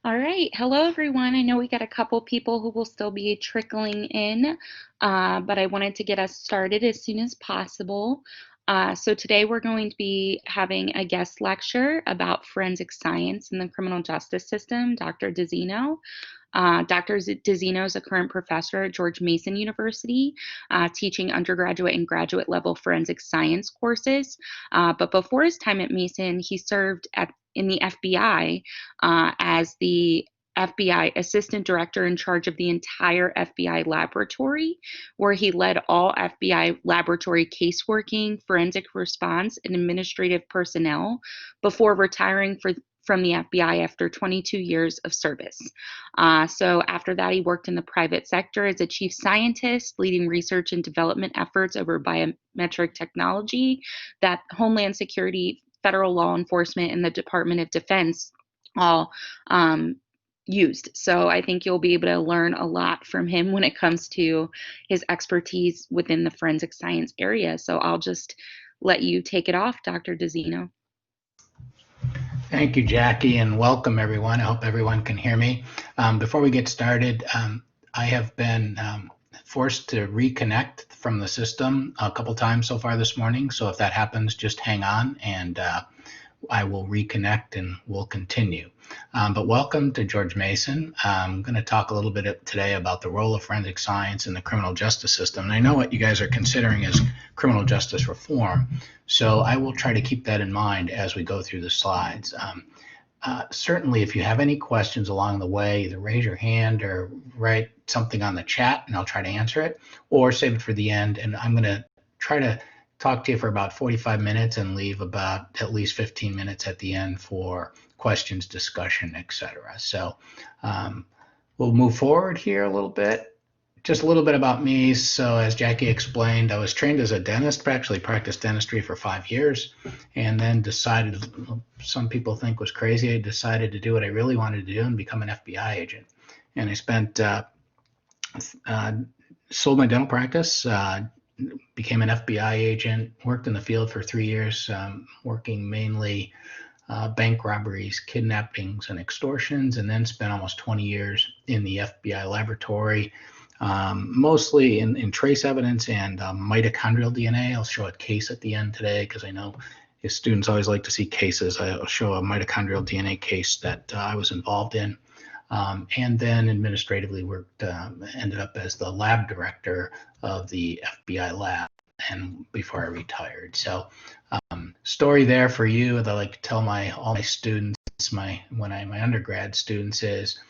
All right. Hello, everyone. I know we got a couple people who will still be trickling in, but I wanted to get us started as soon as possible. So today we're going to be having a guest lecture about forensic science in the criminal justice system, Dr. Dizinno. Dr. Dizinno is a current professor at George Mason University, teaching undergraduate and graduate level forensic science courses. But before his time at Mason, he served in the FBI as the FBI Assistant Director in charge of the entire FBI laboratory, where he led all FBI laboratory caseworking, forensic response, and administrative personnel before retiring from the FBI after 22 years of service. So after that, he worked in the private sector as a chief scientist, leading research and development efforts over biometric technology that Homeland Security, federal law enforcement, and the Department of Defense all used. So I think you'll be able to learn a lot from him when it comes to his expertise within the forensic science area. So I'll just let you take it off, Dr. Dizinno. Thank you, Jackie, and welcome everyone. I hope everyone can hear me. Before we get started, I have been forced to reconnect from the system a couple times so far this morning. So if that happens, just hang on and I will reconnect and we'll continue. But welcome to George Mason. I'm going to talk a little bit today about the role of forensic science in the criminal justice system. And I know what you guys are considering is criminal justice reform. So I will try to keep that in mind as we go through the slides. Certainly, if you have any questions along the way, either raise your hand or write something on the chat and I'll try to answer it, or save it for the end. And I'm going to try to talk to you for about 45 minutes and leave about at least 15 minutes at the end for questions, discussion, etc. So we'll move forward here a little bit. Just a little bit about me. So as Jackie explained, I was trained as a dentist, actually practiced dentistry for 5 years, and then decided, some people think was crazy, I decided to do what I really wanted to do and become an FBI agent. And I spent, sold my dental practice, became an FBI agent, worked in the field for 3 years, working mainly bank robberies, kidnappings, and extortions, and then spent almost 20 years in the FBI laboratory, mostly in trace evidence and mitochondrial DNA. I'll show a case at the end today because I know his students always like to see cases. I'll show a mitochondrial DNA case that I was involved in. And then administratively worked, ended up as the lab director of the FBI lab and before I retired. So story there for you that I like to tell all my students, my undergrad students is,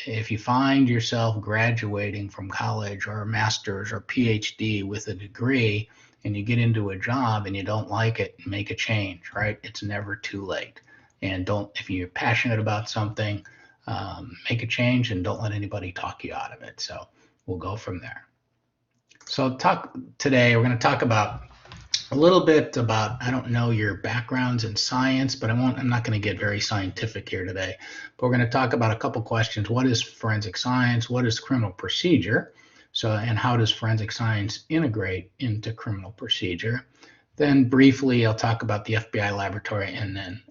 if you find yourself graduating from college or a master's or PhD with a degree and you get into a job and you don't like it, make a change, right? It's never too late. And if you're passionate about something, make a change and don't let anybody talk you out of it. So we'll go from there. So today, we're going to talk about a little bit about, I don't know your backgrounds in science, but I'm not going to get very scientific here today, but we're going to talk about a couple questions. What is forensic science? What is criminal procedure? And how does forensic science integrate into criminal procedure? Then briefly, I'll talk about the FBI laboratory and then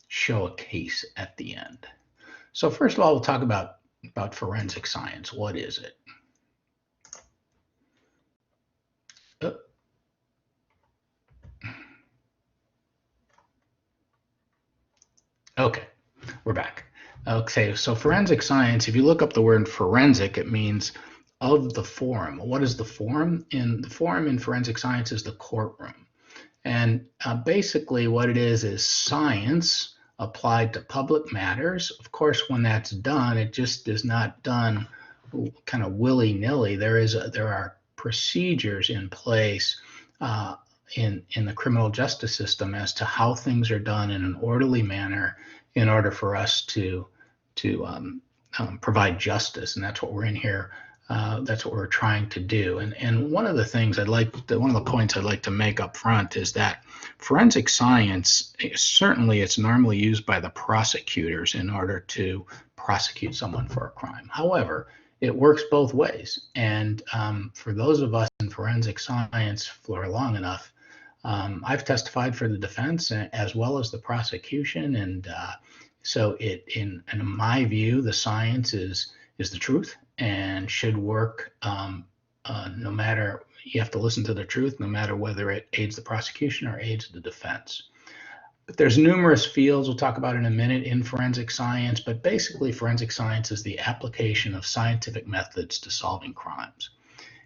show a case at the end. So first of all, we'll talk about forensic science. What is it? Okay, we're back. Okay, so forensic science, if you look up the word forensic, it means of the forum. What is the forum? The forum in forensic science is the courtroom. And basically what it is science applied to public matters. Of course, when that's done, it just is not done kind of willy-nilly. There are procedures in place in the criminal justice system as to how things are done in an orderly manner in order for us to provide justice, and that's what we're in here. That's what we're trying to do. And one of the things one of the points I'd like to make up front is that forensic science, certainly it's normally used by the prosecutors in order to prosecute someone for a crime. However, it works both ways. And for those of us in forensic science for long enough, I've testified for the defense as well as the prosecution, and So in my view, the science is the truth and should work no matter, you have to listen to the truth, no matter whether it aids the prosecution or aids the defense. But there's numerous fields we'll talk about in a minute in forensic science, but basically forensic science is the application of scientific methods to solving crimes.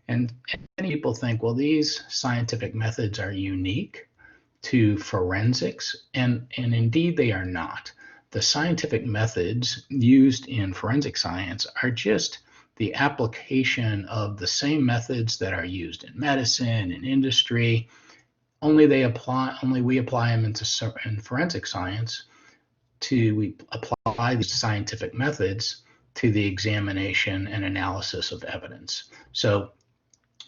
And many people think, well, these scientific methods are unique to forensics, and indeed they are not. The scientific methods used in forensic science are just the application of the same methods that are used in medicine and industry, only we apply them in forensic science. We apply these scientific methods to the examination and analysis of evidence. So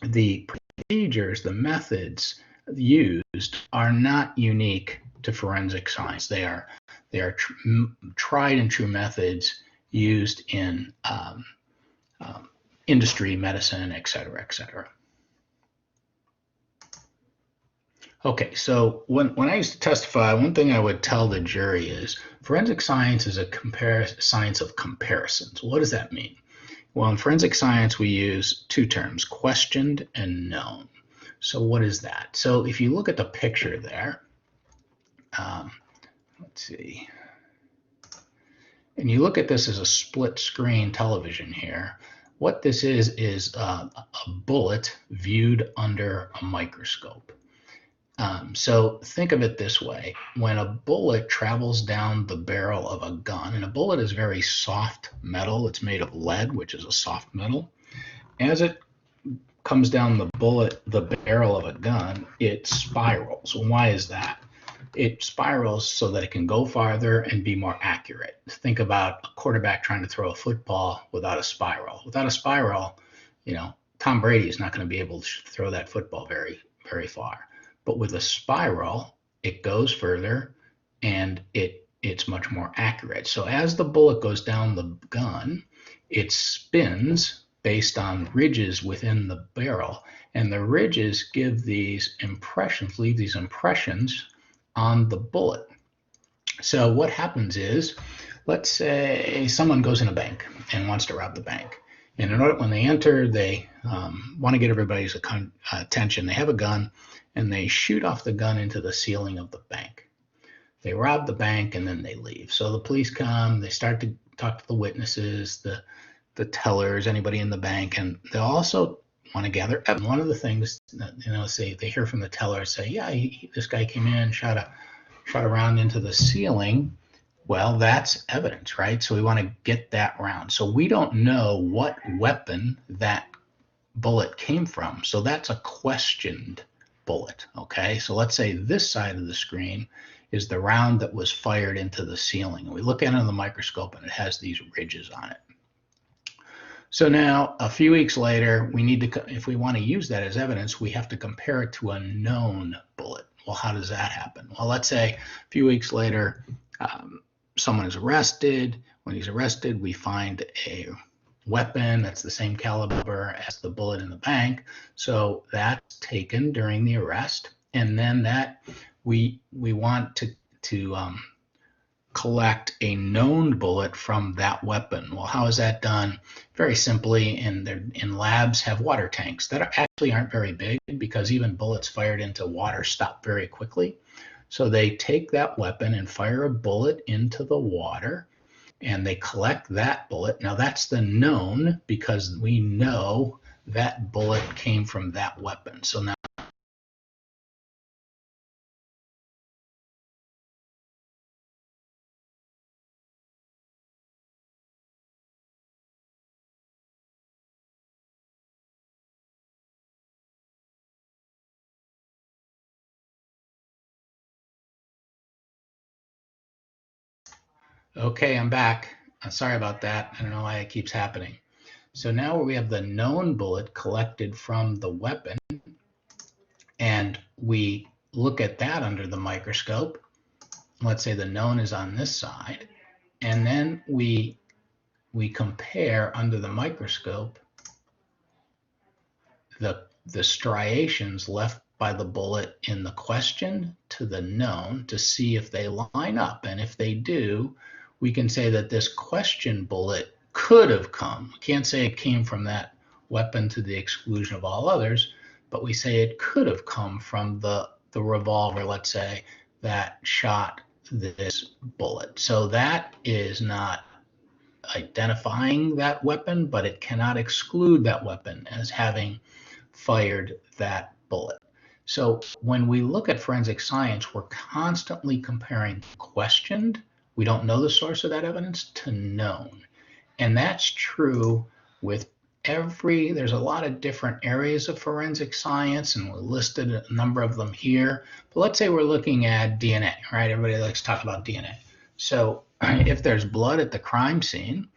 the procedures, the methods used are not unique to forensic science. They are tried and true methods used in industry, medicine, et cetera, et cetera. Okay, so when I used to testify, one thing I would tell the jury is forensic science is a science of comparisons. What does that mean? Well, in forensic science, we use two terms, questioned and known. So what is that? So if you look at the picture there, let's see, and you look at this as a split screen television here, what this is a bullet viewed under a microscope. So think of it this way. When a bullet travels down the barrel of a gun, and a bullet is very soft metal, it's made of lead, which is a soft metal. As it comes down the barrel of a gun, it spirals. Why is that? It spirals so that it can go farther and be more accurate. Think about a quarterback trying to throw a football without a spiral. Without a spiral, Tom Brady is not going to be able to throw that football very, very far. But with a spiral, it goes further and it's much more accurate. So as the bullet goes down the gun, it spins based on ridges within the barrel. And the ridges leave these impressions on the bullet. So what happens is, let's say someone goes in a bank and wants to rob the bank. And when they enter, they want to get everybody's attention. They have a gun and they shoot off the gun into the ceiling of the bank. They rob the bank and then they leave. So the police come, they start to talk to the witnesses, the tellers, anybody in the bank, and they also want to gather evidence. One of the things that, say they hear from the teller, say, yeah, this guy came in, shot a round into the ceiling. Well, that's evidence, right? So we want to get that round. So we don't know what weapon that bullet came from. So that's a questioned bullet, okay? So let's say this side of the screen is the round that was fired into the ceiling. And we look at it on the microscope and it has these ridges on it. So now, a few weeks later, if we want to use that as evidence, we have to compare it to a known bullet. Well, how does that happen? Well, let's say a few weeks later, someone is arrested. When he's arrested, we find a weapon that's the same caliber as the bullet in the bank. So that's taken during the arrest. And then that we want to collect a known bullet from that weapon. Well, how is that done? Very simply, in labs have water tanks that actually aren't very big, because even bullets fired into water stop very quickly. So they take that weapon and fire a bullet into the water, and they collect that bullet. Now that's the known, because we know that bullet came from that weapon. So now okay, I'm back. Sorry about that. I don't know why it keeps happening. So now we have the known bullet collected from the weapon, and we look at that under the microscope. Let's say the known is on this side, and then we compare under the microscope the striations left by the bullet in the question to the known to see if they line up. And if they do, we can say that this question bullet could have come. We can't say it came from that weapon to the exclusion of all others, but we say it could have come from the revolver, let's say, that shot this bullet. So that is not identifying that weapon, but it cannot exclude that weapon as having fired that bullet. So when we look at forensic science, we're constantly comparing questioned, we don't know the source of that evidence, to known. And that's true with there's a lot of different areas of forensic science, and we listed a number of them here. But let's say we're looking at DNA, right? Everybody likes to talk about DNA. So if there's blood at the crime scene,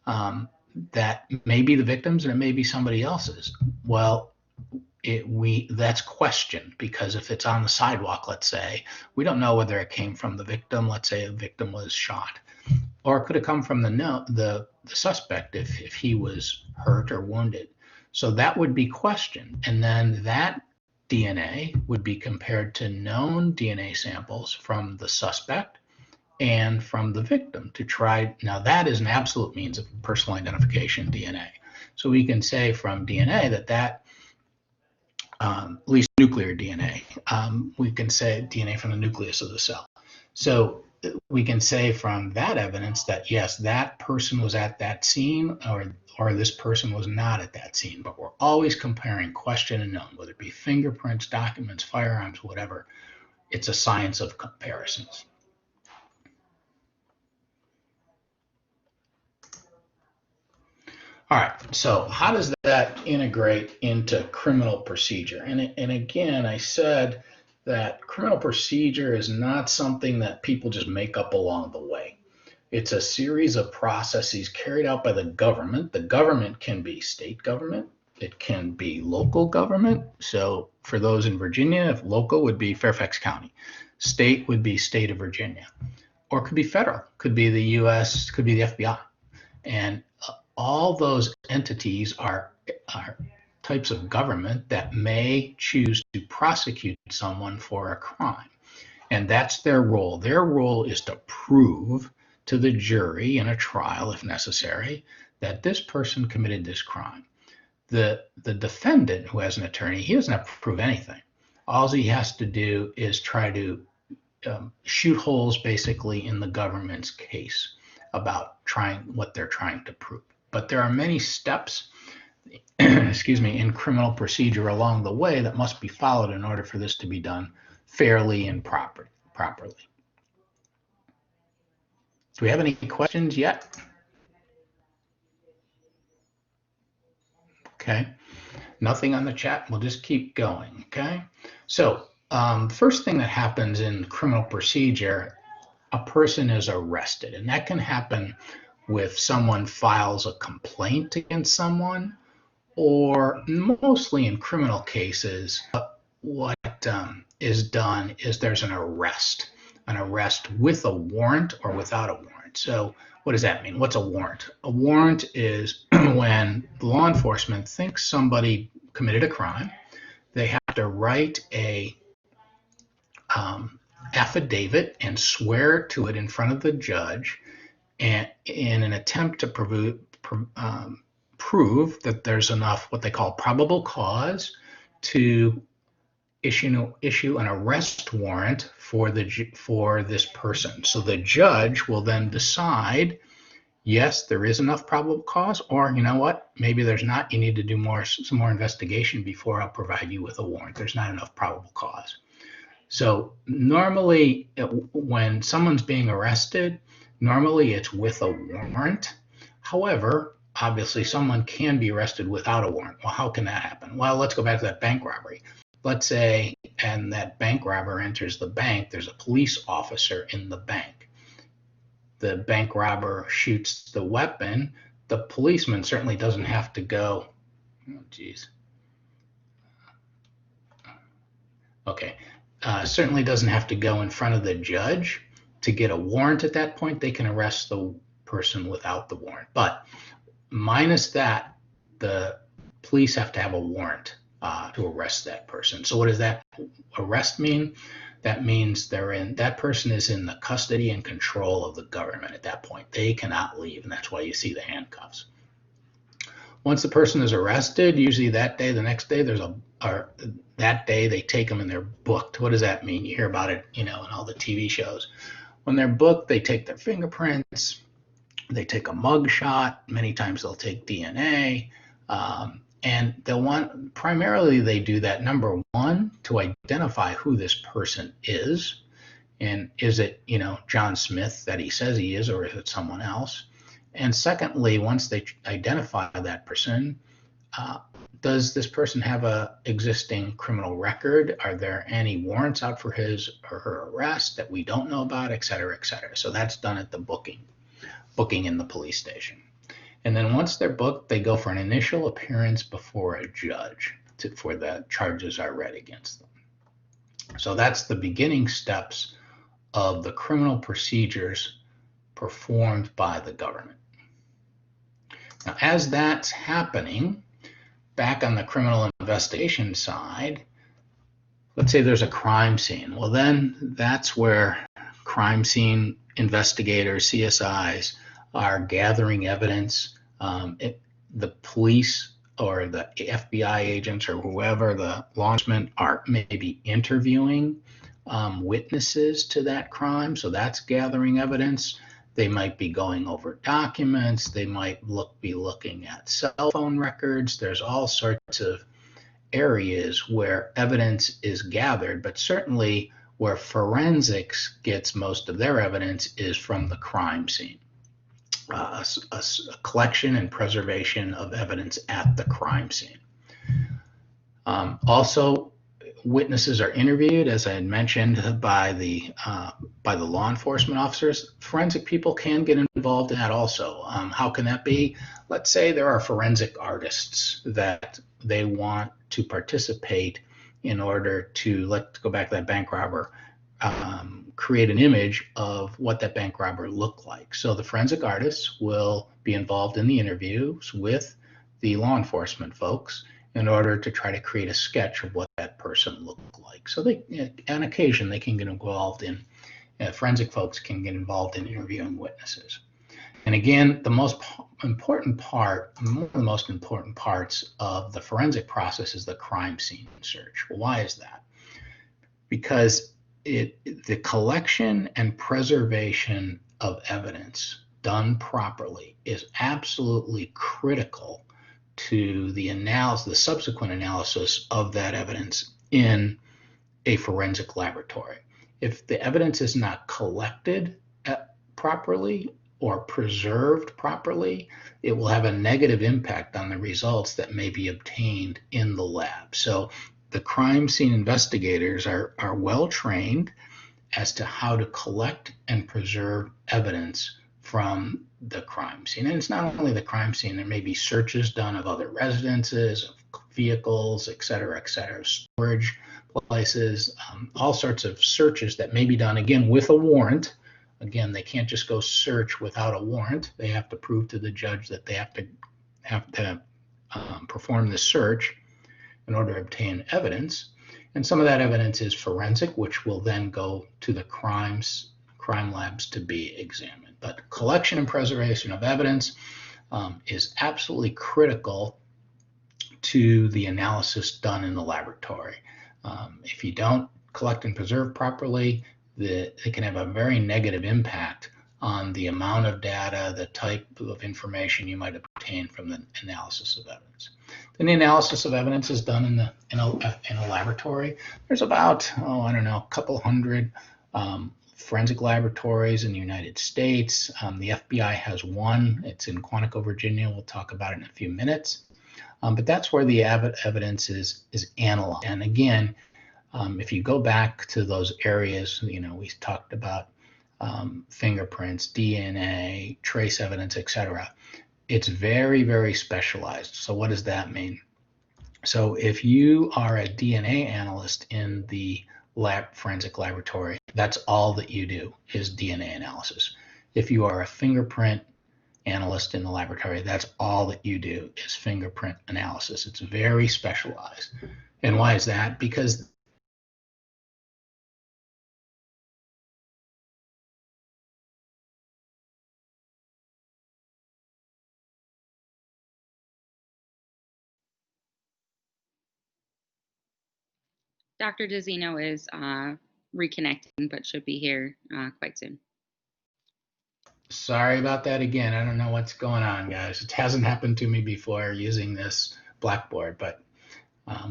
that may be the victim's and it may be somebody else's. Well, that's questioned, because if it's on the sidewalk, let's say, we don't know whether it came from the victim. Let's say the victim was shot, or it could have come from the suspect if he was hurt or wounded. So that would be questioned, and then that DNA would be compared to known DNA samples from the suspect and from the victim to try. Now that is an absolute means of personal identification, DNA. So we can say from DNA that at least nuclear DNA, we can say DNA from the nucleus of the cell. So we can say from that evidence that yes, that person was at that scene, or this person was not at that scene. But we're always comparing question and known, whether it be fingerprints, documents, firearms, whatever. It's a science of comparisons. All right, so how does that integrate into criminal procedure? And again, I said that criminal procedure is not something that people just make up along the way. It's a series of processes carried out by the government. The government can be state government, it can be local government. So for those in Virginia, if local would be Fairfax County, state would be state of Virginia, or it could be federal, could be the US, could be the FBI. And all those entities are types of government that may choose to prosecute someone for a crime. And that's their role. Their role is to prove to the jury in a trial, if necessary, that this person committed this crime. The defendant, who has an attorney, he doesn't have to prove anything. All he has to do is try to shoot holes, basically, in the government's case about what they're trying to prove. But there are many steps, excuse me, in criminal procedure along the way that must be followed in order for this to be done fairly and properly. Do we have any questions yet? Okay, nothing on the chat. We'll just keep going. Okay, so first thing that happens in criminal procedure, a person is arrested, and that can happen with someone files a complaint against someone, or mostly in criminal cases, what is done is there's an arrest with a warrant or without a warrant. So what does that mean? What's a warrant? A warrant is when law enforcement thinks somebody committed a crime, they have to write a affidavit and swear to it in front of the judge, and in an attempt to prove that there's enough what they call probable cause to issue an arrest warrant for this person. So the judge will then decide, yes, there is enough probable cause, or you know what, maybe there's not. You need to do some more investigation before I'll provide you with a warrant. There's not enough probable cause. So normally, when someone's being arrested, normally it's with a warrant. However, obviously someone can be arrested without a warrant. Well, how can that happen? Well, let's go back to that bank robbery. Let's say, and that bank robber enters the bank, there's a police officer in the bank. The bank robber shoots the weapon. The policeman certainly doesn't have to go, certainly doesn't have to go in front of the judge to get a warrant at that point. They can arrest the person without the warrant. But minus that, the police have to have a warrant to arrest that person. So what does that arrest mean? that means that person is in the custody and control of the government at that point. They cannot leave, and that's why you see the handcuffs. Once the person is arrested, usually that day, the next day, or that day they take them and they're booked. What does that mean? You hear about it, in all the TV shows. When they're booked, they take their fingerprints, they take a mug shot. Many times they'll take DNA. And primarily they do that, number one, to identify who this person is. And is it, John Smith that he says he is, or is it someone else? And secondly, once they identify that person, does this person have a existing criminal record? Are there any warrants out for his or her arrest that we don't know about, et cetera, et cetera? So that's done at the booking in the police station. And then once they're booked, they go for an initial appearance before a judge for the charges are read against them. So that's the beginning steps of the criminal procedures performed by the government. Now, as that's happening, back on the criminal investigation side, let's say there's a crime scene. Well, then that's where crime scene investigators, CSIs, are gathering evidence. The police or the FBI agents or whoever, the law enforcement, are maybe interviewing witnesses to that crime. So that's gathering evidence. They might be going over documents. They might be looking at cell phone records. There's all sorts of areas where evidence is gathered, but certainly where forensics gets most of their evidence is from the crime scene. A collection and preservation of evidence at the crime scene. Also, witnesses are interviewed, as I had mentioned, by the law enforcement officers. Forensic people can get involved in that also. How can that be? Let's say there are forensic artists that they want to participate in order to, let's go back to that bank robber, create an image of what that bank robber looked like. So the forensic artists will be involved in the interviews with the law enforcement folks in order to try to create a sketch of what that person looked like. So on occasion, they can get involved in, forensic folks can get involved in interviewing witnesses. And again, one of the most important parts of the forensic process is the crime scene search. Well, why is that? Because the collection and preservation of evidence done properly is absolutely critical to the subsequent analysis of that evidence in a forensic laboratory. If the evidence is not collected properly or preserved properly, it will have a negative impact on the results that may be obtained in the lab. So the crime scene investigators are well trained as to how to collect and preserve evidence from the crime scene. And it's not only the crime scene, there may be searches done of other residences, of vehicles, et cetera, storage places, all sorts of searches that may be done, again, with a warrant. Again, they can't just go search without a warrant. They have to prove to the judge that they have to perform the search in order to obtain evidence. And some of that evidence is forensic, which will then go to the crime labs to be examined. But collection and preservation of evidence is absolutely critical to the analysis done in the laboratory. If you don't collect and preserve properly, it can have a very negative impact on the amount of data, the type of information you might obtain from the analysis of evidence. Then the analysis of evidence is done in a laboratory. There's about, a couple hundred forensic laboratories in the United States. The FBI has one. It's in Quantico, Virginia. We'll talk about it in a few minutes. But that's where the evidence is analyzed. And again, if you go back to those areas, we talked about fingerprints, DNA, trace evidence, etc. It's very, very specialized. So what does that mean? So if you are a DNA analyst in the forensic laboratory, that's all that you do is DNA analysis. If you are a fingerprint analyst in the laboratory, that's all that you do is fingerprint analysis. It's very specialized. And why is that? Because Dr. Dizinno is reconnecting, but should be here quite soon. Sorry about that again. I don't know what's going on, guys. It hasn't happened to me before using this Blackboard, but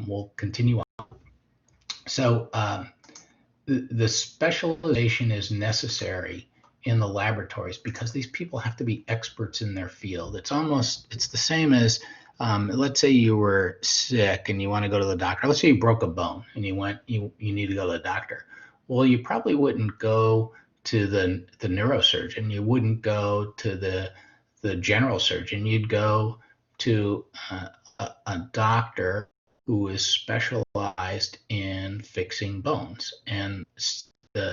we'll continue on. So the specialization is necessary in the laboratories because these people have to be experts in their field. It's the same as, let's say you were sick and you want to go to the doctor. Let's say you broke a bone and you need to go to the doctor. Well, you probably wouldn't go to the neurosurgeon. You wouldn't go to the general surgeon. You'd go to a doctor who is specialized in fixing bones. And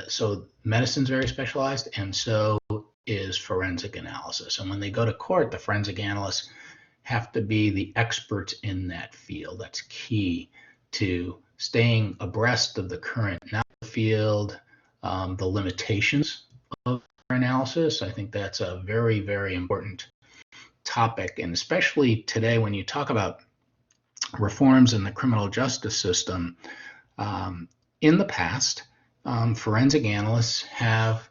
so medicine's very specialized, and so is forensic analysis. And when they go to court, the forensic analysts have to be the experts in that field. That's key to staying abreast of the current field, the limitations of analysis. I think that's a very, very important topic. And especially today, when you talk about reforms in the criminal justice system, in the past, forensic analysts have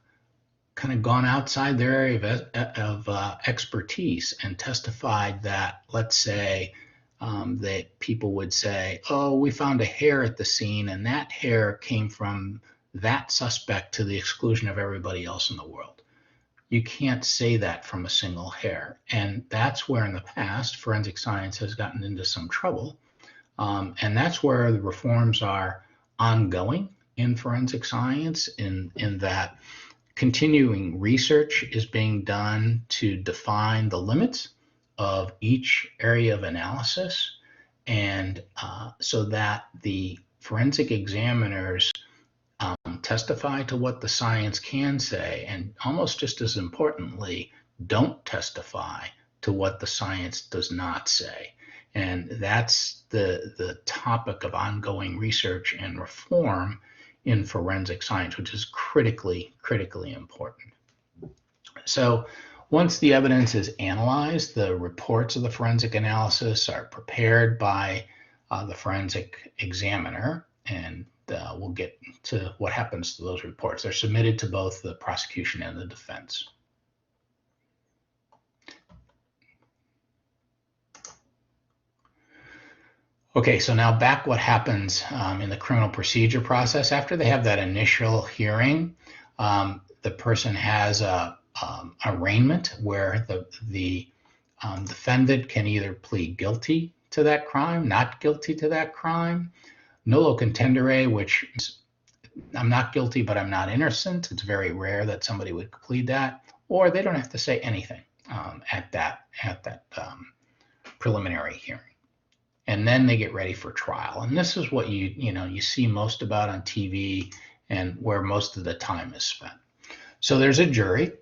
kind of gone outside their area of expertise and testified that, let's say, that people would say, oh, we found a hair at the scene and that hair came from that suspect to the exclusion of everybody else in the world. You can't say that from a single hair. And that's where in the past forensic science has gotten into some trouble. And that's where the reforms are ongoing in forensic science, in that continuing research is being done to define the limits of each area of analysis, and so that the forensic examiners testify to what the science can say, and almost just as importantly, don't testify to what the science does not say. And that's the topic of ongoing research and reform in forensic science, which is critically important. So once the evidence is analyzed, the reports of the forensic analysis are prepared by the forensic examiner, and we'll get to what happens to those reports. They're submitted to both the prosecution and the defense. Okay, so now back what happens in the criminal procedure process. After they have that initial hearing, the person has a arraignment where the defendant can either plead guilty to that crime, not guilty to that crime, nolo contendere, which is, I'm not guilty, but I'm not innocent. It's very rare that somebody would plead that, or they don't have to say anything at that preliminary hearing. And then they get ready for trial. And this is what you see most about on TV and where most of the time is spent. So there's a jury,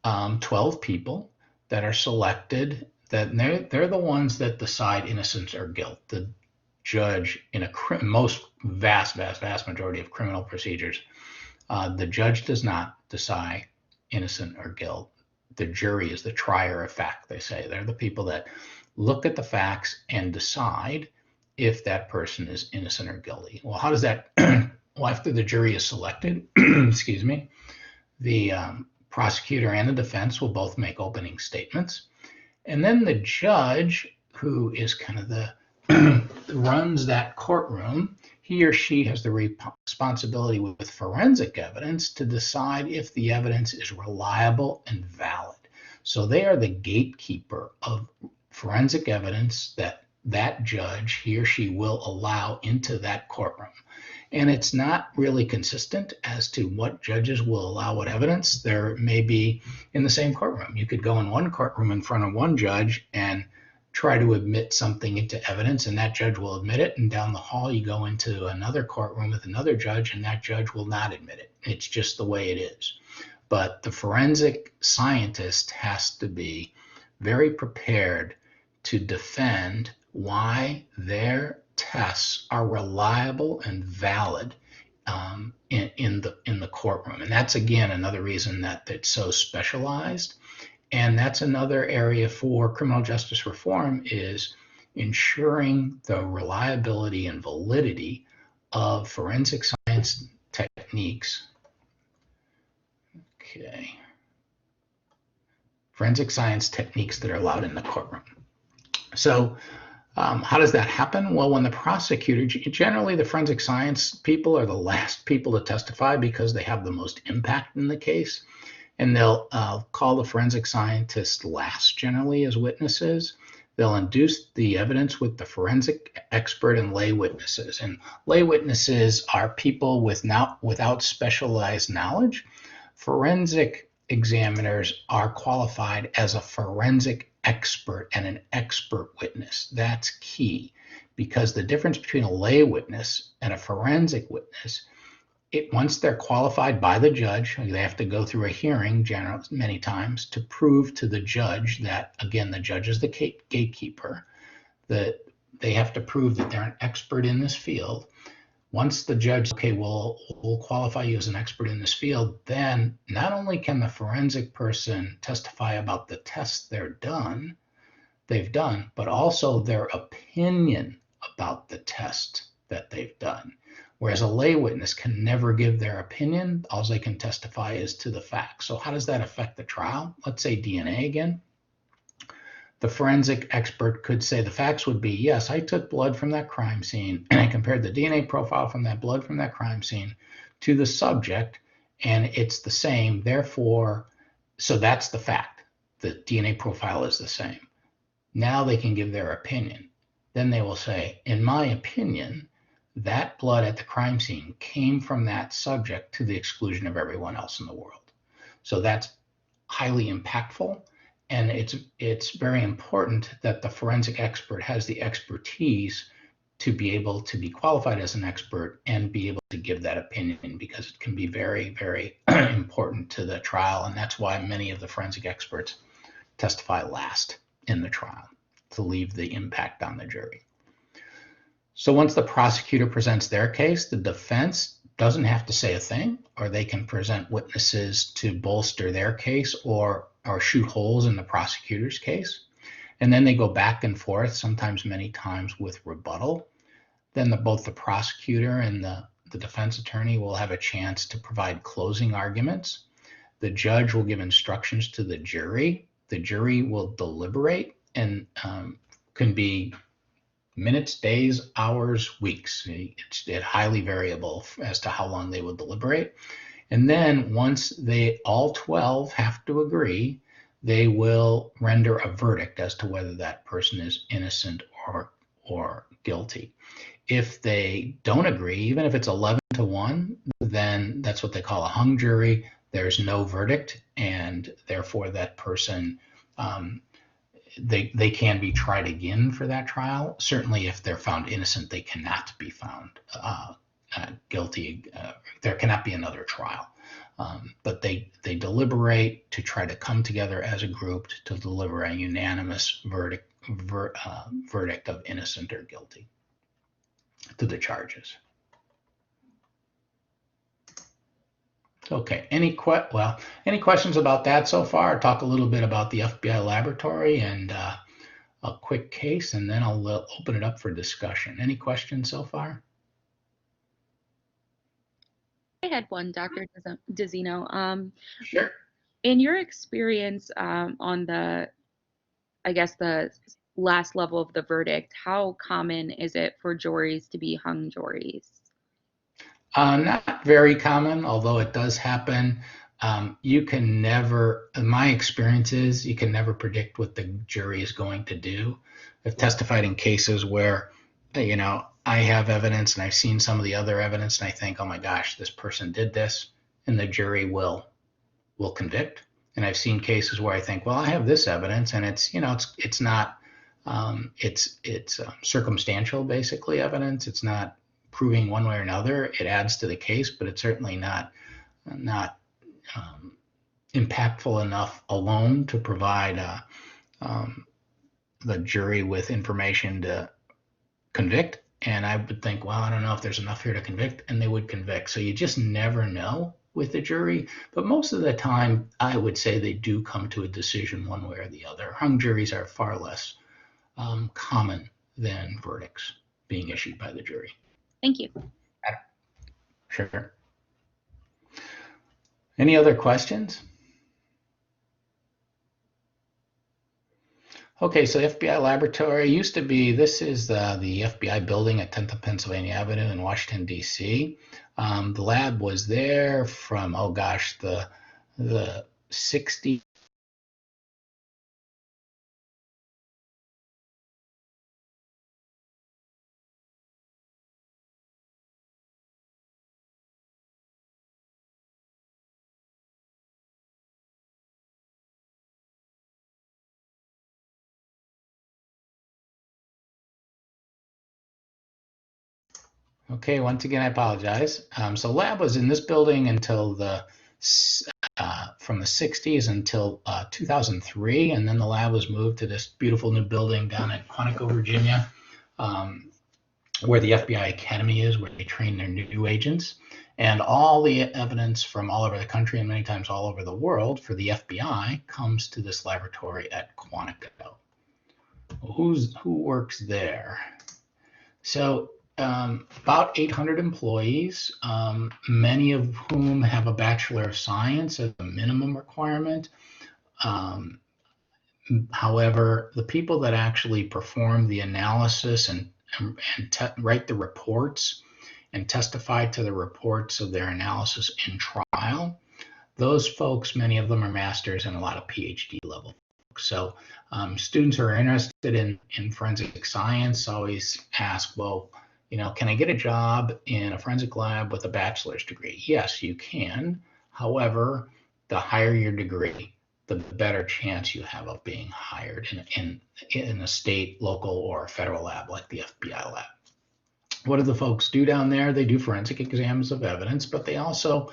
12 people that are selected, that they're the ones that decide innocence or guilt. The judge, in a most vast majority of criminal procedures, the judge does not decide innocent or guilt. The jury is the trier of fact, they say. They're the people that look at the facts and decide if that person is innocent or guilty. Well, how does that, well, after the jury is selected, excuse me, the prosecutor and the defense will both make opening statements. And then the judge, who is kind of the, runs that courtroom, he or she has the responsibility with forensic evidence to decide if the evidence is reliable and valid. So they are the gatekeeper of forensic evidence that judge, he or she, will allow into that courtroom. And it's not really consistent as to what judges will allow what evidence. There may be in the same courtroom. You could go in one courtroom in front of one judge and try to admit something into evidence, and that judge will admit it. And down the hall, you go into another courtroom with another judge, and that judge will not admit it. It's just the way it is. But the forensic scientist has to be very prepared to defend why their tests are reliable and valid in the courtroom. And that's, again, another reason that it's so specialized. And that's another area for criminal justice reform, is ensuring the reliability and validity of forensic science techniques. Okay. Forensic science techniques that are allowed in the courtroom. So how does that happen? Well, when the prosecutor, generally the forensic science people are the last people to testify because they have the most impact in the case. And they'll call the forensic scientists last, generally, as witnesses. They'll induce the evidence with the forensic expert and lay witnesses. And lay witnesses are people without specialized knowledge. Forensic examiners are qualified as a forensic expert and an expert witness. That's key, because the difference between a lay witness and a forensic witness, once they're qualified by the judge, they have to go through a hearing many times to prove to the judge that, again, the judge is the gatekeeper, that they have to prove that they're an expert in this field. Once the judge, okay, we'll qualify you as an expert in this field, then not only can the forensic person testify about the tests they've done, but also their opinion about the test that they've done. Whereas a lay witness can never give their opinion. All they can testify is to the facts. So how does that affect the trial? Let's say DNA again. The forensic expert could say the facts would be, yes, I took blood from that crime scene and I compared the DNA profile from that blood from that crime scene to the subject, and it's the same. Therefore, so that's the fact. The DNA profile is the same. Now they can give their opinion. Then they will say, in my opinion, that blood at the crime scene came from that subject to the exclusion of everyone else in the world. So that's highly impactful. And it's very important that the forensic expert has the expertise to be able to be qualified as an expert and be able to give that opinion, because it can be very, very important to the trial. And that's why many of the forensic experts testify last in the trial, to leave the impact on the jury. So once the prosecutor presents their case, the defense doesn't have to say a thing, or they can present witnesses to bolster their case or shoot holes in the prosecutor's case. And then they go back and forth, sometimes many times with rebuttal. Then both the prosecutor and the defense attorney will have a chance to provide closing arguments. The judge will give instructions to the jury. The jury will deliberate and can be minutes, days, hours, weeks. It's highly variable as to how long they will deliberate. And then once they all 12 have to agree, they will render a verdict as to whether that person is innocent or guilty. If they don't agree, even if it's 11-1, then that's what they call a hung jury. There's no verdict, and therefore that person, they can be tried again for that trial. Certainly, if they're found innocent, they cannot be found guilty. There cannot be another trial. But they deliberate to try to come together as a group to deliver a unanimous verdict of innocent or guilty to the charges. Okay, any questions about that so far? I'll talk a little bit about the FBI laboratory and a quick case, and then I'll open it up for discussion. Any questions so far? I had one, Dr. Dizinno. Sure. In your experience on the last level of the verdict, how common is it for juries to be hung juries? Not very common, although it does happen. You can never, in my experience is, you can never predict what the jury is going to do. I've testified in cases where, I have evidence and I've seen some of the other evidence and I think, oh my gosh, this person did this, and the jury will convict. And I've seen cases where I think, well, I have this evidence and it's not, it's circumstantial, basically, evidence. It's not proving one way or another. It adds to the case, but it's certainly not impactful enough alone to provide the jury with information to convict. And I would think, well, I don't know if there's enough here to convict, and they would convict. So you just never know with the jury. But most of the time, I would say they do come to a decision one way or the other. Hung juries are far less common than verdicts being issued by the jury. Thank you. Sure. Any other questions? Okay, so FBI laboratory used to be, this is the FBI building at 10th and Pennsylvania Avenue in Washington, D.C. The lab was there from, oh gosh, the 60s. Okay, once again, I apologize. So lab was in this building until from the 60s until 2003, and then the lab was moved to this beautiful new building down in Quantico, Virginia, um, where the FBI Academy is, where they train their new agents. And all the evidence from all over the country and many times all over the world for the FBI comes to this laboratory at Quantico. Who works there? So about 800 employees, many of whom have a Bachelor of Science as a minimum requirement. However, the people that actually perform the analysis and write the reports and testify to the reports of their analysis in trial, those folks, many of them are masters and a lot of PhD level. So students who are interested in forensic science always ask, well, can I get a job in a forensic lab with a bachelor's degree? Yes, you can. However, the higher your degree, the better chance you have of being hired in a state, local, or federal lab like the FBI lab. What do the folks do down there? They do forensic exams of evidence, but they also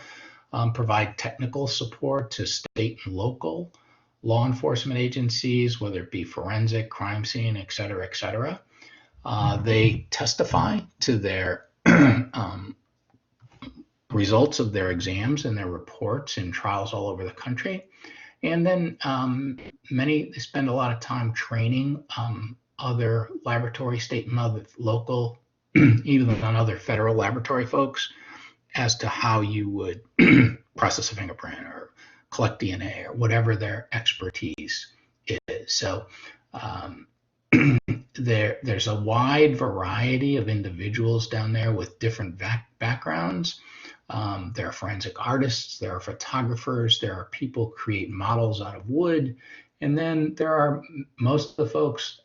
provide technical support to state and local law enforcement agencies, whether it be forensic, crime scene, et cetera, et cetera. They testify to their results of their exams and their reports in trials all over the country. And then they spend a lot of time training other laboratory, state and other local, even on other federal laboratory folks as to how you would process a fingerprint or collect DNA or whatever their expertise is. So there's a wide variety of individuals down there with different backgrounds. There are forensic artists, there are photographers, there are people who create models out of wood, and then there are most of the folks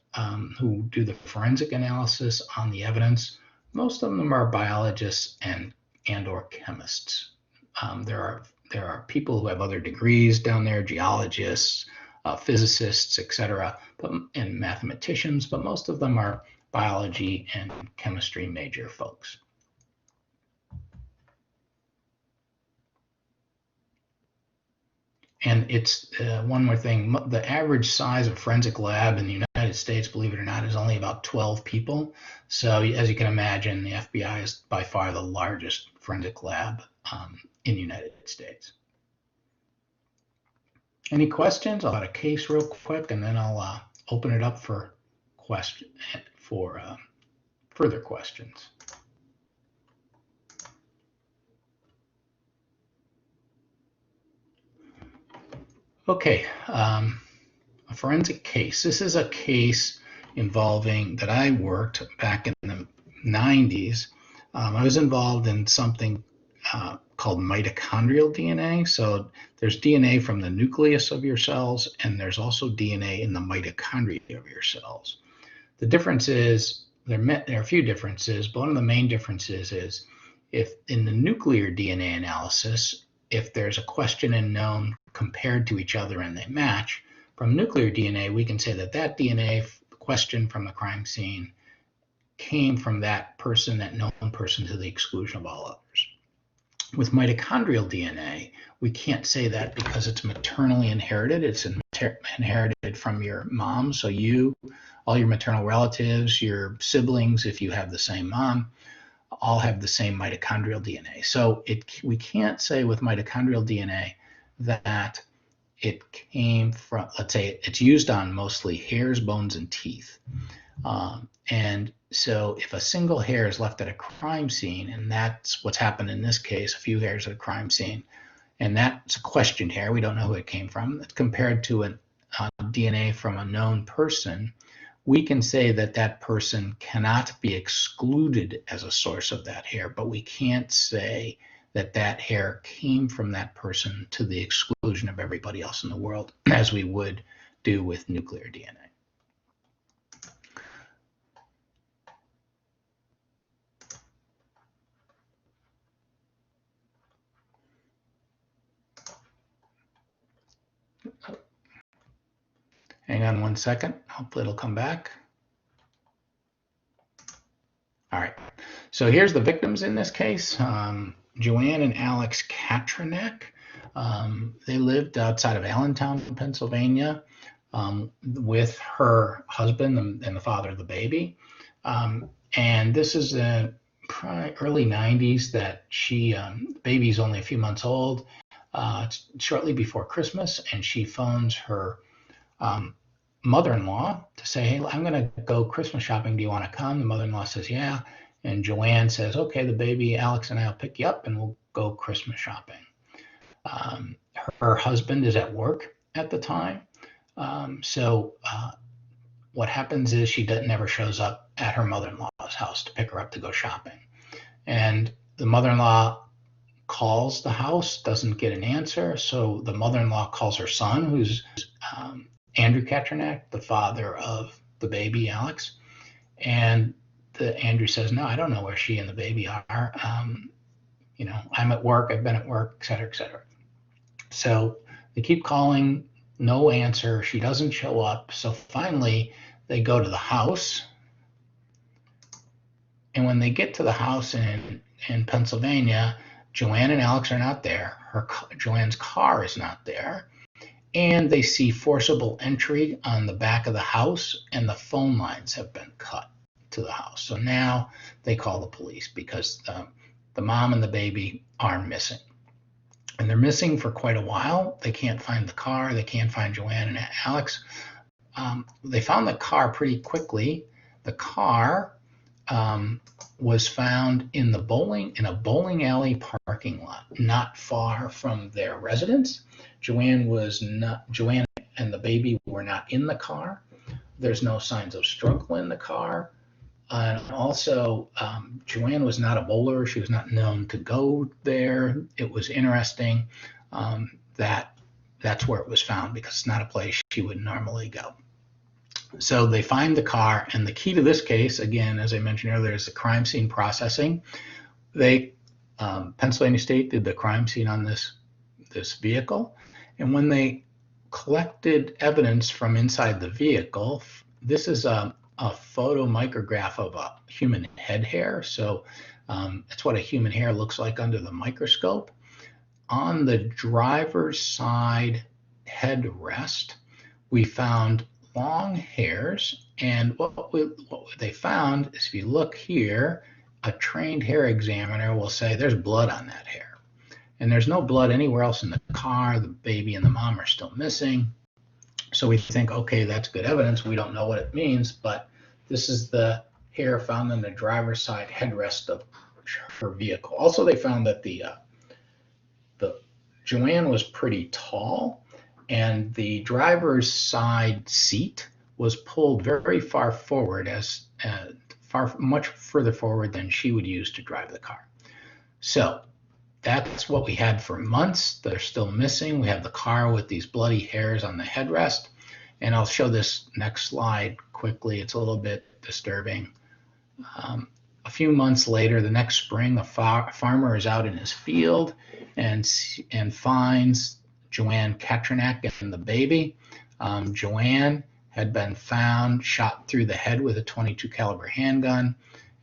who do the forensic analysis on the evidence. Most of them are biologists and or chemists. There are people who have other degrees down there, geologists, physicists, etc., and mathematicians, but most of them are biology and chemistry major folks. And it's one more thing, the average size of forensic lab in the United States, believe it or not, is only about 12 people. So as you can imagine, the FBI is by far the largest forensic lab in the United States. Any questions? I'll add a case real quick, and then I'll open it up for further questions. Okay, a forensic case. This is a case involving that I worked back in the 90s. I was involved in something called mitochondrial DNA. So there's DNA from the nucleus of your cells, and there's also DNA in the mitochondria of your cells. The difference is, there are a few differences, but one of the main differences is if in the nuclear DNA analysis, if there's a question and known compared to each other and they match, from nuclear DNA, we can say that that DNA question from the crime scene came from that person, that known person, to the exclusion of all others. With mitochondrial DNA, we can't say that because it's maternally inherited. It's inherited from your mom. So all your maternal relatives, your siblings, if you have the same mom, all have the same mitochondrial DNA. So we can't say with mitochondrial DNA that it came from, let's say it's used on mostly hairs, bones, and teeth. And so if a single hair is left at a crime scene, and that's what's happened in this case, a few hairs at a crime scene, and that's a questioned hair, we don't know who it came from, it's compared to a DNA from a known person, we can say that that person cannot be excluded as a source of that hair, but we can't say that that hair came from that person to the exclusion of everybody else in the world, as we would do with nuclear DNA. Hang on one second. Hopefully it'll come back. All right. So here's the victims in this case. Joanne and Alex Katranek. They lived outside of Allentown, Pennsylvania, with her husband and the father of the baby. And this is in probably early 90s that the baby's only a few months old, shortly before Christmas, and she phones her mother-in-law to say, hey, I'm going to go Christmas shopping. Do you want to come? The mother-in-law says, yeah. And Joanne says, okay, the baby, Alex and I will pick you up and we'll go Christmas shopping. Her husband is at work at the time. So what happens is she never shows up at her mother-in-law's house to pick her up to go shopping. And the mother-in-law calls the house, doesn't get an answer. So the mother-in-law calls her son, who's Andrew Katranek, the father of the baby, Alex. And Andrew says, no, I don't know where she and the baby are. I'm at work, I've been at work, et cetera, et cetera. So they keep calling, no answer. She doesn't show up. So finally, they go to the house. And when they get to the house in Pennsylvania, Joanne and Alex are not there. Joanne's car is not there. And they see forcible entry on the back of the house, and the phone lines have been cut to the house. So now they call the police because the mom and the baby are missing. And they're missing for quite a while. They can't find the car. They can't find Joanne and Alex. They found the car pretty quickly. The car was found in a bowling alley parking lot, not far from their residence. Joanne and the baby were not in the car. There's no signs of struggle in the car. And also, Joanne was not a bowler. She was not known to go there. It was interesting that that's where it was found because it's not a place she would normally go. So they find the car, and the key to this case, again, as I mentioned earlier, is the crime scene processing. Pennsylvania State did the crime scene on this vehicle, and when they collected evidence from inside the vehicle, this is a photo micrograph of a human head hair. So it's what a human hair looks like under the microscope. On the driver's side headrest, we found long hairs, and what they found is, if you look here, a trained hair examiner will say there's blood on that hair, and there's no blood anywhere else in the car. The baby and the mom are still missing. So we think, okay, that's good evidence. We don't know what it means, but this is the hair found on the driver's side headrest of her vehicle. Also, they found that the Joanne was pretty tall, and the driver's side seat was pulled very far forward, much further forward than she would use to drive the car. So that's what we had for months. They're still missing. We have the car with these bloody hairs on the headrest. And I'll show this next slide quickly. It's a little bit disturbing. A few months later, the next spring, a farmer is out in his field and finds Joanne Katranek and the baby. Joanne had been found shot through the head with a .22 caliber handgun.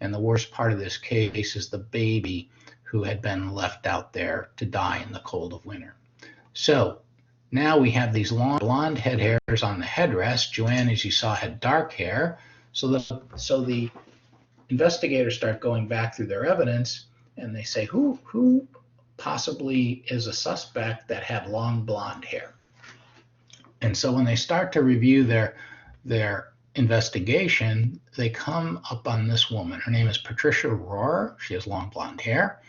And the worst part of this case is the baby, who had been left out there to die in the cold of winter. So now we have these long blonde head hairs on the headrest. Joanne, as you saw, had dark hair. So the investigators start going back through their evidence, and they say, who possibly is a suspect that had long blonde hair? And so when they start to review their investigation, they come up on this woman. Her name is Patricia Rohr. She has long blonde hair.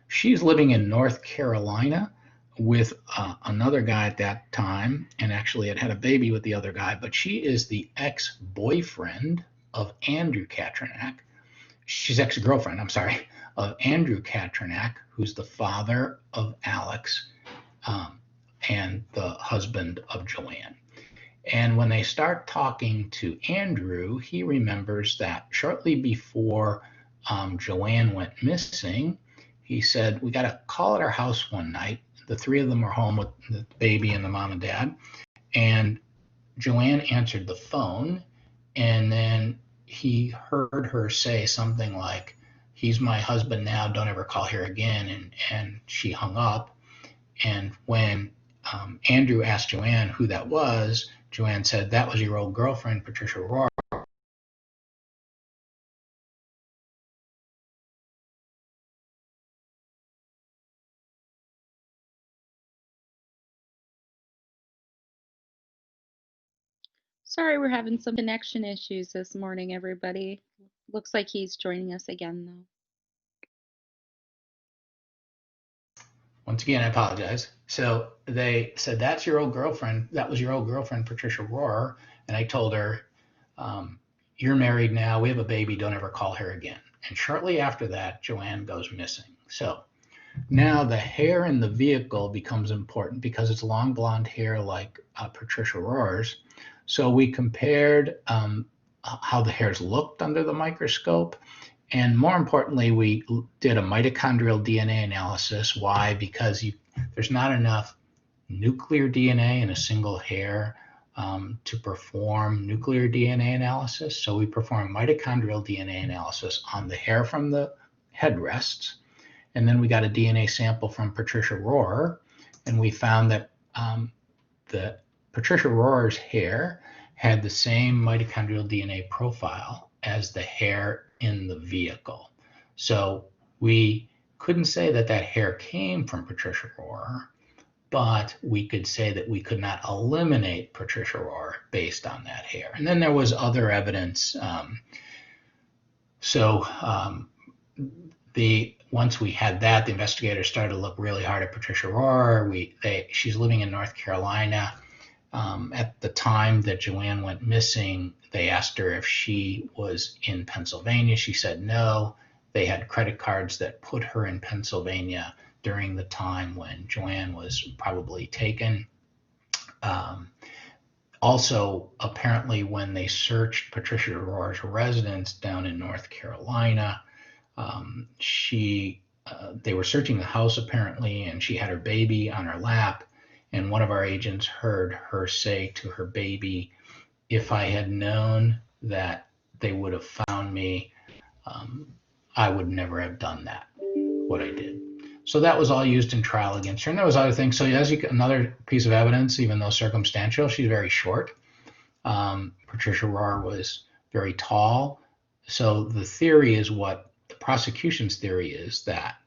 She's living in North Carolina with another guy at that time, and actually had a baby with the other guy, but she is the ex-boyfriend of Andrew Katranak. She's ex-girlfriend, I'm sorry, of Andrew Katranak, who's the father of Alex and the husband of Joanne. And when they start talking to Andrew, he remembers that shortly before Joanne went missing, he said, we got a call at our house one night. The three of them were home with the baby and the mom and dad. And Joanne answered the phone. And then he heard her say something like, he's my husband now, don't ever call here again. And she hung up. And when Andrew asked Joanne who that was, Joanne said, that was your old girlfriend, Patricia Rohr. Sorry, we're having some connection issues this morning, everybody. Looks like he's joining us again, though. Once again, I apologize. So they said, that's your old girlfriend. That was your old girlfriend, Patricia Rohr. And I told her, you're married now. We have a baby. Don't ever call her again. And shortly after that, Joanne goes missing. So now the hair in the vehicle becomes important because it's long blonde hair like Patricia Rohr's. So we compared how the hairs looked under the microscope. And more importantly, we did a mitochondrial DNA analysis. Why? Because there's not enough nuclear DNA in a single hair to perform nuclear DNA analysis. So we performed mitochondrial DNA analysis on the hair from the headrests. And then we got a DNA sample from Patricia Rohr, and we found that the Patricia Rohr's hair had the same mitochondrial DNA profile as the hair in the vehicle. So we couldn't say that that hair came from Patricia Rohr, but we could say that we could not eliminate Patricia Rohr based on that hair. And then there was other evidence. Once we had that, the investigators started to look really hard at Patricia Rohr. She's living in North Carolina. At the time that Joanne went missing, they asked her if she was in Pennsylvania. She said no. They had credit cards that put her in Pennsylvania during the time when Joanne was probably taken. Also, apparently, when they searched Patricia Rohr's residence down in North Carolina, they were searching the house apparently, and she had her baby on her lap. And one of our agents heard her say to her baby, if I had known that they would have found me, I would never have done that, what I did. So that was all used in trial against her. And there was other things. So another piece of evidence, even though circumstantial, she's very short. Patricia Rohr was very tall. So the theory is the prosecution's theory is that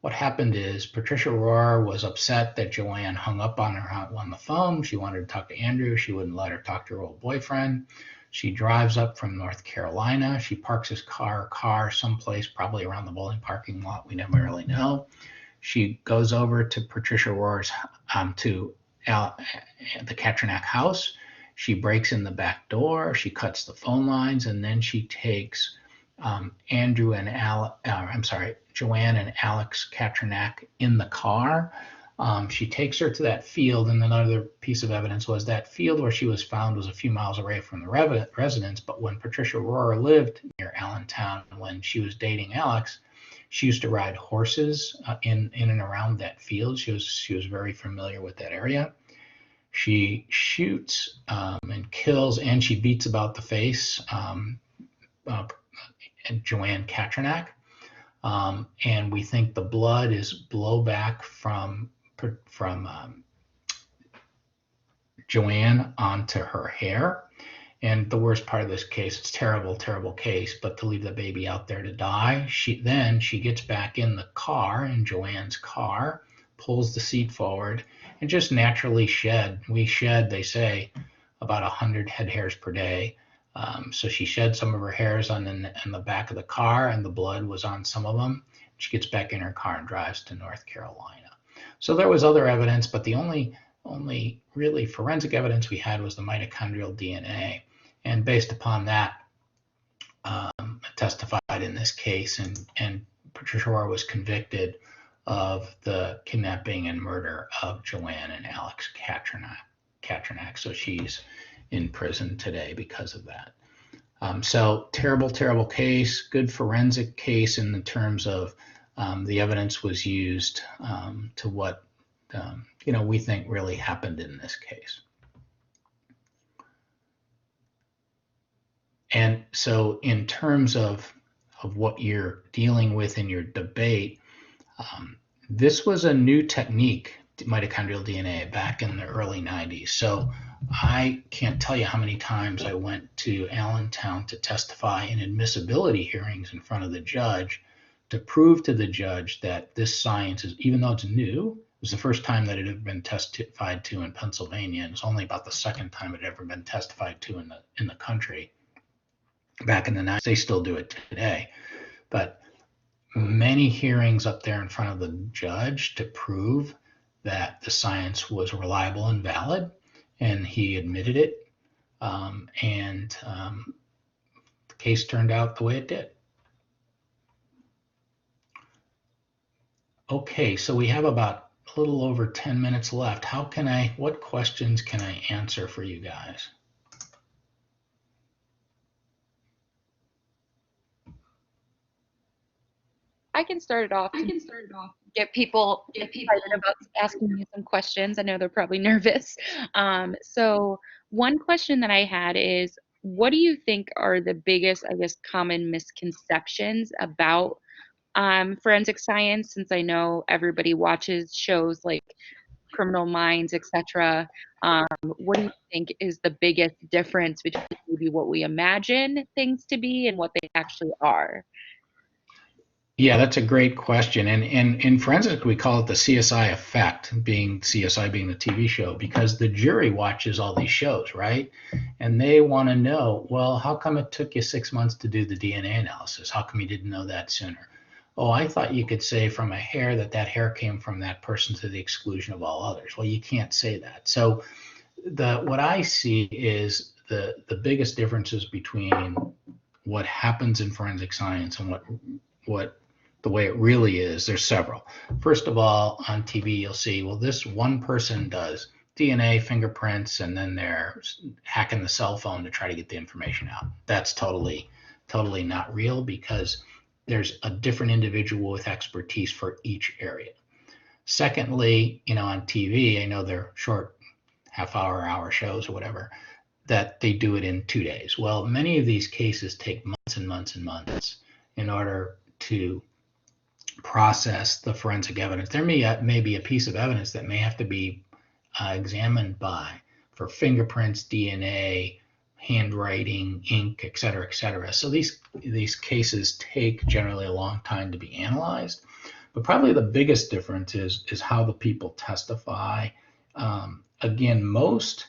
what happened is Patricia Rohr was upset that Joanne hung up on her on the phone. She wanted to talk to Andrew. She wouldn't let her talk to her old boyfriend. She drives up from North Carolina. She parks her car someplace, probably around the bowling parking lot. We never really know. She goes over to Patricia Rohr's, to the Katranak house. She breaks in the back door. She cuts the phone lines, and then she takes Joanne and Alex Katranak in the car. She takes her to that field, and another piece of evidence was that field where she was found was a few miles away from the residence. But when Patricia Rohr lived near Allentown, when she was dating Alex, she used to ride horses in and around that field. She was very familiar with that area. She shoots and kills, and she beats about the face Joanne Katranak. And we think the blood is blowback from Joanne onto her hair. And the worst part of this case, it's terrible, terrible case, but to leave the baby out there to die, she gets back in the car, in Joanne's car, pulls the seat forward, and just naturally shed. We shed, they say, about 100 head hairs per day. So she shed some of her hairs on the back of the car, and the blood was on some of them. She gets back in her car and drives to North Carolina. So there was other evidence, but the only really forensic evidence we had was the mitochondrial DNA. And based upon that, testified in this case, and Patricia Rohr was convicted of the kidnapping and murder of Joanne and Alex Katranak. So she's in prison today because of that. So terrible, terrible case, good forensic case in the terms of the evidence was used to what we think really happened in this case. And so in terms of what you're dealing with in your debate, this was a new technique, mitochondrial DNA, back in the early 90s. So I can't tell you how many times I went to Allentown to testify in admissibility hearings in front of the judge to prove to the judge that this science is, even though it's new, it was the first time that it had been testified to in Pennsylvania, and it's only about the second time it had ever been testified to in the country. Back in the 90s, they still do it today. But many hearings up there in front of the judge to prove that the science was reliable and valid, and he admitted it, and the case turned out the way it did. Okay, so we have about a little over 10 minutes left. What questions can I answer for you guys? I can start it off. Get people excited about asking you some questions. I know they're probably nervous. So one question that I had is, what do you think are the biggest, I guess, common misconceptions about forensic science? Since I know everybody watches shows like Criminal Minds, etc. What do you think is the biggest difference between maybe what we imagine things to be and what they actually are? Yeah, that's a great question. And in forensics, we call it the CSI effect, being CSI being the TV show, because the jury watches all these shows, right? And they want to know, well, how come it took you 6 months to do the DNA analysis? How come you didn't know that sooner? Oh, I thought you could say from a hair that hair came from that person to the exclusion of all others. Well, you can't say that. So what I see is the biggest differences between what happens in forensic science and what the way it really is. There's several. First of all, on TV, you'll see, well, this one person does DNA, fingerprints, and then they're hacking the cell phone to try to get the information out. That's totally not real, because there's a different individual with expertise for each area. Secondly, on TV, I know they're short hour shows or whatever, that they do it in 2 days. Well, many of these cases take months and months and months in order to process the forensic evidence. There may be a piece of evidence that may have to be examined for fingerprints, DNA, handwriting, ink, et cetera, et cetera. So these cases take generally a long time to be analyzed. But probably the biggest difference is how the people testify. Again, most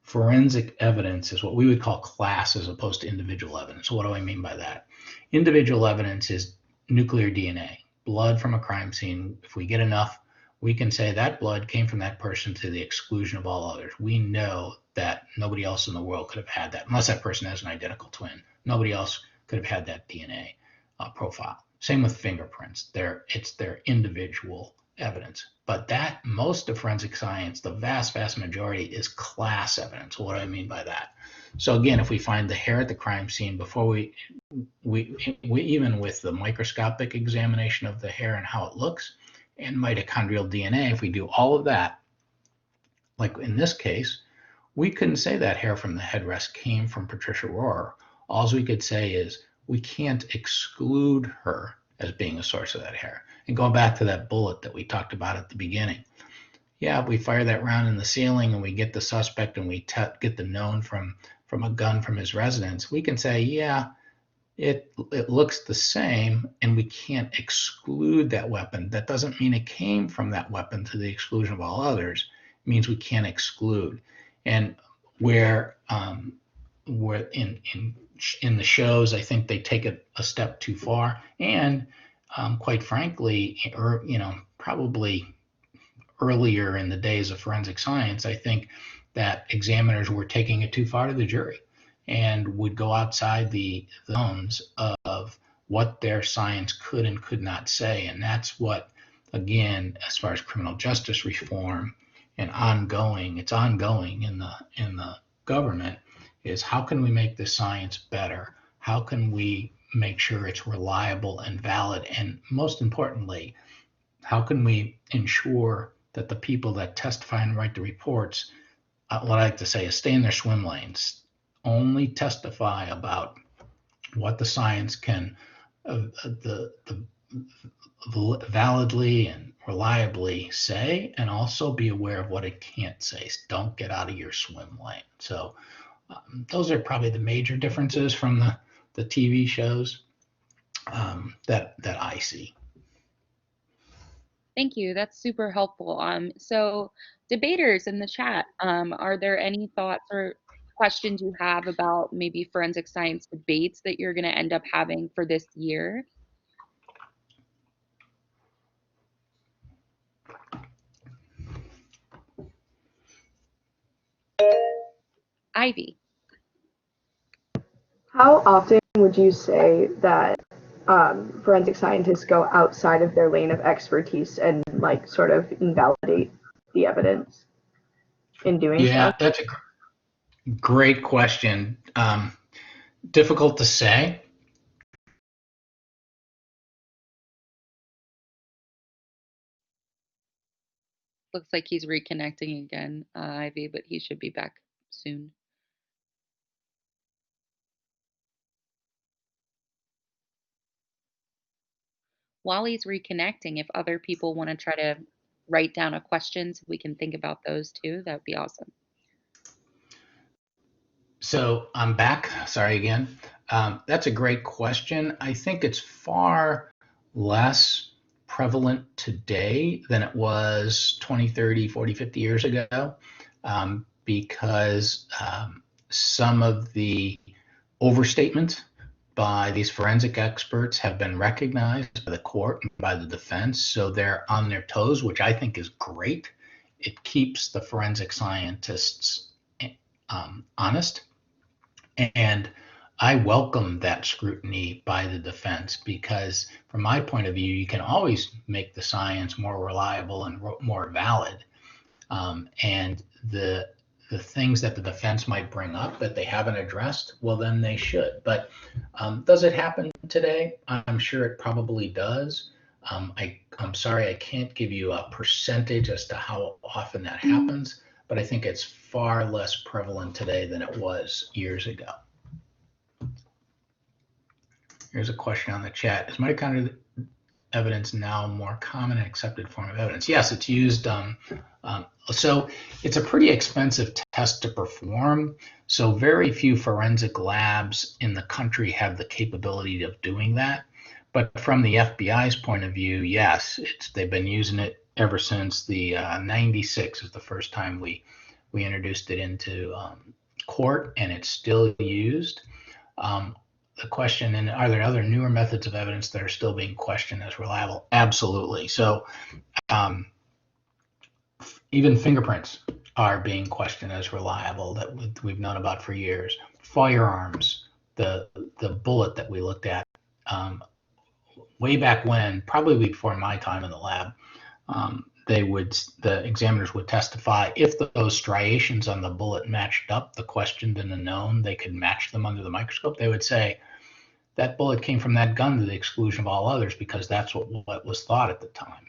forensic evidence is what we would call class as opposed to individual evidence. So what do I mean by that? Individual evidence is nuclear DNA, blood from a crime scene. If we get enough, we can say that blood came from that person to the exclusion of all others. We know that nobody else in the world could have had that, unless that person has an identical twin. Nobody else could have had that DNA profile. Same with fingerprints. It's their individual evidence. But that, most of forensic science, the vast majority, is class evidence. What do I mean by that? So again, if we find the hair at the crime scene, before we even with the microscopic examination of the hair and how it looks, and mitochondrial DNA, if we do all of that, like in this case, we couldn't say that hair from the headrest came from Patricia Rohr. All we could say is we can't exclude her as being a source of that hair. And going back to that bullet that we talked about at the beginning, yeah, we fire that round in the ceiling and we get the suspect and we get the known from a gun from his residence, we can say, yeah, it looks the same, and we can't exclude that weapon. That doesn't mean it came from that weapon to the exclusion of all others. It means we can't exclude. And where where in the shows, I think they take it a step too far, and quite frankly, or probably earlier in the days of forensic science, I think that examiners were taking it too far to the jury and would go outside the zones of what their science could and could not say. And that's what, again, as far as criminal justice reform and it's ongoing in the government, is how can we make the science better? How can we make sure it's reliable and valid? And most importantly, how can we ensure that the people that testify and write the reports, what I like to say is stay in their swim lanes, only testify about what the science can the validly and reliably say, and also be aware of what it can't say. Don't get out of your swim lane. So those are probably the major differences from the TV shows that I see. Thank you. That's super helpful. So debaters in the chat, are there any thoughts or questions you have about maybe forensic science debates that you're going to end up having for this year? Ivy. How often would you say that forensic scientists go outside of their lane of expertise and like sort of invalidate the evidence in doing so? Yeah, that's a great question. Difficult to say. Looks like he's reconnecting again, Ivy, but he should be back soon. While he's reconnecting, if other people want to try to write down a question so we can think about those too, that would be awesome. So I'm back. Sorry again. That's a great question. I think it's far less prevalent today than it was 20, 30, 40, 50 years ago, because some of the overstatements by these forensic experts have been recognized by the court and by the defense. So they're on their toes, which I think is great. It keeps the forensic scientists honest. And I welcome that scrutiny by the defense because, from my point of view, you can always make the science more reliable and more valid. And the things that the defense might bring up that they haven't addressed, well, then they should. But does it happen today? I'm sure it probably does. I'm sorry, I can't give you a percentage as to how often that happens, but I think it's far less prevalent today than it was years ago. Here's a question on the chat. Is mitochondrial evidence now a more common and accepted form of evidence? Yes, it's used. So it's a pretty expensive test to perform. So very few forensic labs in the country have the capability of doing that. But from the FBI's point of view, yes, they've been using it ever since the 96 is the first time we introduced it into court, and it's still used. The question, and are there other newer methods of evidence that are still being questioned as reliable? Absolutely. So even fingerprints are being questioned as reliable that we've known about for years. Firearms, the bullet that we looked at way back when, probably before my time in the lab, the examiners would testify if those striations on the bullet matched up the questioned and the known, they could match them under the microscope. They would say that bullet came from that gun to the exclusion of all others because that's what was thought at the time.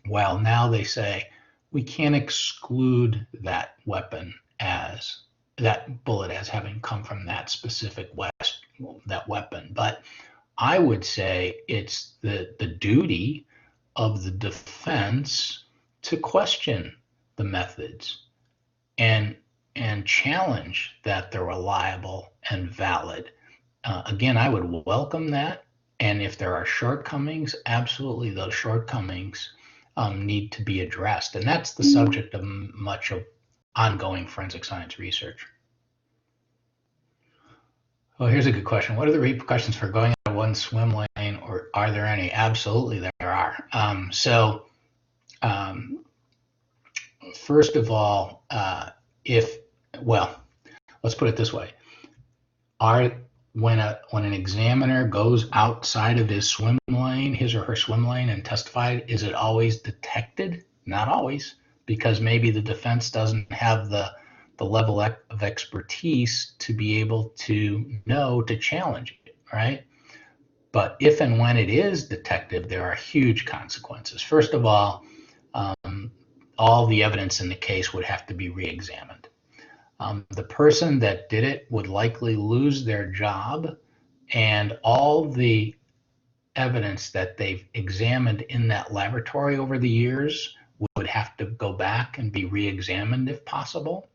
Well, now they say we can't exclude that weapon as that bullet as having come from that specific weapon. But I would say it's the duty of the defense to question the methods and challenge that they're reliable and valid. Again, I would welcome that. And if there are shortcomings, absolutely those shortcomings need to be addressed. And that's the subject of much of ongoing forensic science research. Well, here's a good question. What are the repercussions for going out of one swim lane, or are there any? Absolutely, there are. First of all, let's put it this way: when an examiner goes outside of his or her swim lane, and testified, is it always detected? Not always, because maybe the defense doesn't have the level of expertise to be able to know to challenge it, right? But if and when it is detected, there are huge consequences. First of all the evidence in the case would have to be re-examined. The person that did it would likely lose their job, and all the evidence that they've examined in that laboratory over the years would have to go back and be re-examined if possible.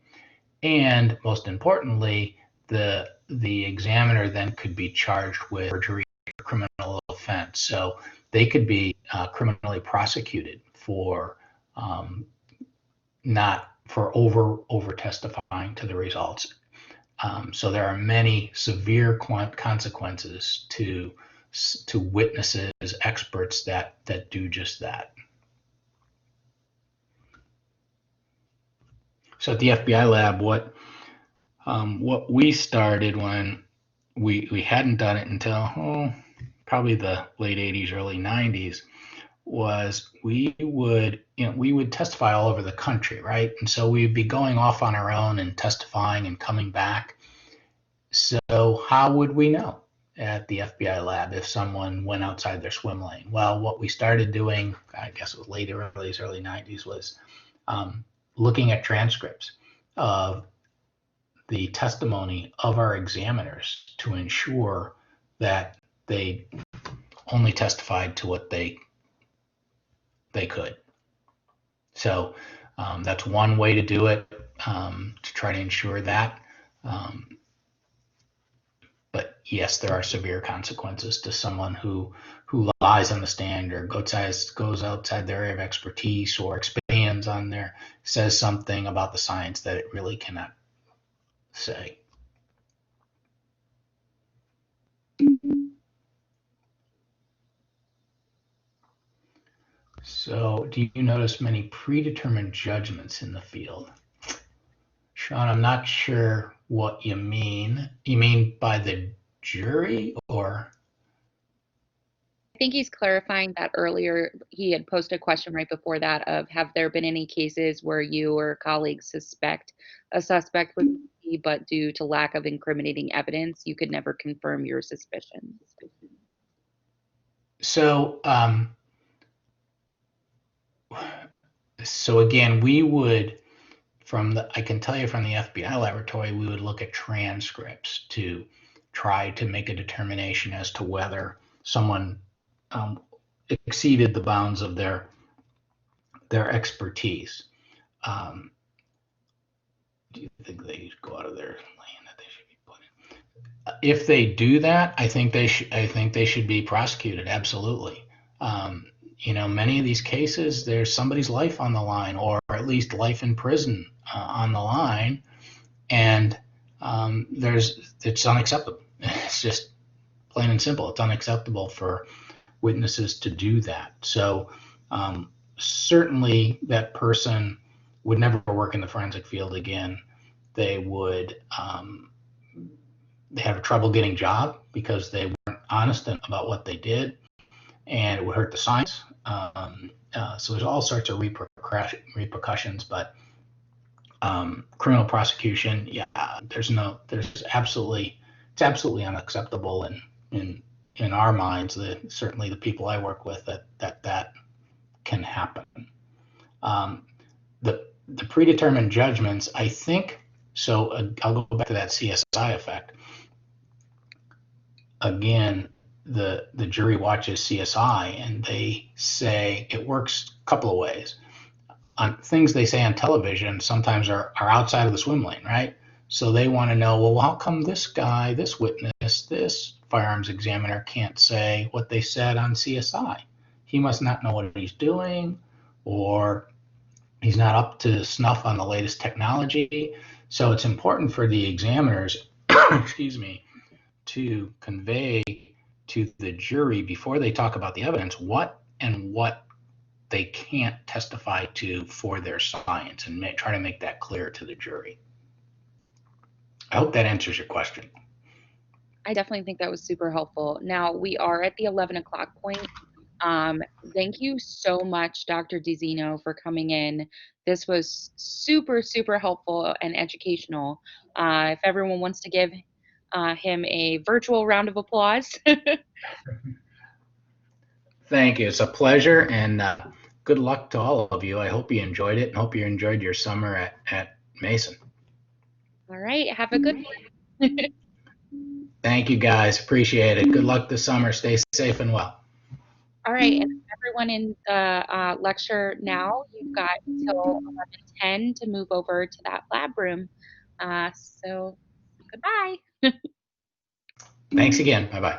And most importantly, the examiner then could be charged with perjury or criminal offense. So they could be criminally prosecuted for not for over testifying to the results. So there are many severe consequences to witnesses, experts that do just that. So at the FBI lab, what we started when we hadn't done it until probably the late 80s, early 90s, was we would testify all over the country, right? And so we'd be going off on our own and testifying and coming back. So how would we know at the FBI lab if someone went outside their swim lane? Well, what we started doing, I guess it was early 90s, was looking at transcripts of the testimony of our examiners to ensure that they only testified to what they could. So that's one way to do it, to try to ensure that. But yes, there are severe consequences to someone who lies on the stand or goes outside their area of expertise, or expands on says something about the science that it really cannot say. So, do you notice many predetermined judgments in the field? Sean, I'm not sure what you mean. You mean by the jury, or? I think he's clarifying that earlier he had posted a question right before that of, have there been any cases where you or colleagues suspect a suspect would be, but due to lack of incriminating evidence, you could never confirm your suspicion? So, again, we would, I can tell you from the FBI laboratory, we would look at transcripts to try to make a determination as to whether someone exceeded the bounds of their expertise. Do you think they go out of their lane that they should be put in? If they do that, I think they should be prosecuted. Absolutely. Many of these cases, there's somebody's life on the line, or at least life in prison on the line, and it's unacceptable. It's just plain and simple. It's unacceptable for witnesses to do that. So certainly that person would never work in the forensic field again. They would they have trouble getting a job because they weren't honest about what they did, and it would hurt the science. So there's all sorts of repercussions, but criminal prosecution, it's absolutely unacceptable in our minds. Certainly the people I work with, that can happen. The predetermined judgments, I think. So I'll go back to that CSI effect. Again, the jury watches CSI and they say it works a couple of ways. On things they say on television sometimes are outside of the swim lane, right? So they want to know, well, how come this guy, this witness, this firearms examiner can't say what they said on CSI? He must not know what he's doing, or he's not up to snuff on the latest technology. So it's important for the examiners, excuse me, to convey to the jury before they talk about the evidence what they can't testify to for their science, and try to make that clear to the jury. I hope that answers your question. I definitely think that was super helpful. Now we are at the 11 o'clock point. Thank you so much, Dr. Dizinno, for coming in. This was super, super helpful and educational. If everyone wants to give him a virtual round of applause. Thank you. It's a pleasure, and good luck to all of you. I hope you enjoyed it, and hope you enjoyed your summer at Mason. All right. Have a good one. Thank you, guys. Appreciate it. Good luck this summer. Stay safe and well. All right, and everyone in the lecture now, you've got until 11:10 to move over to that lab room. So goodbye. Thanks again. Bye-bye.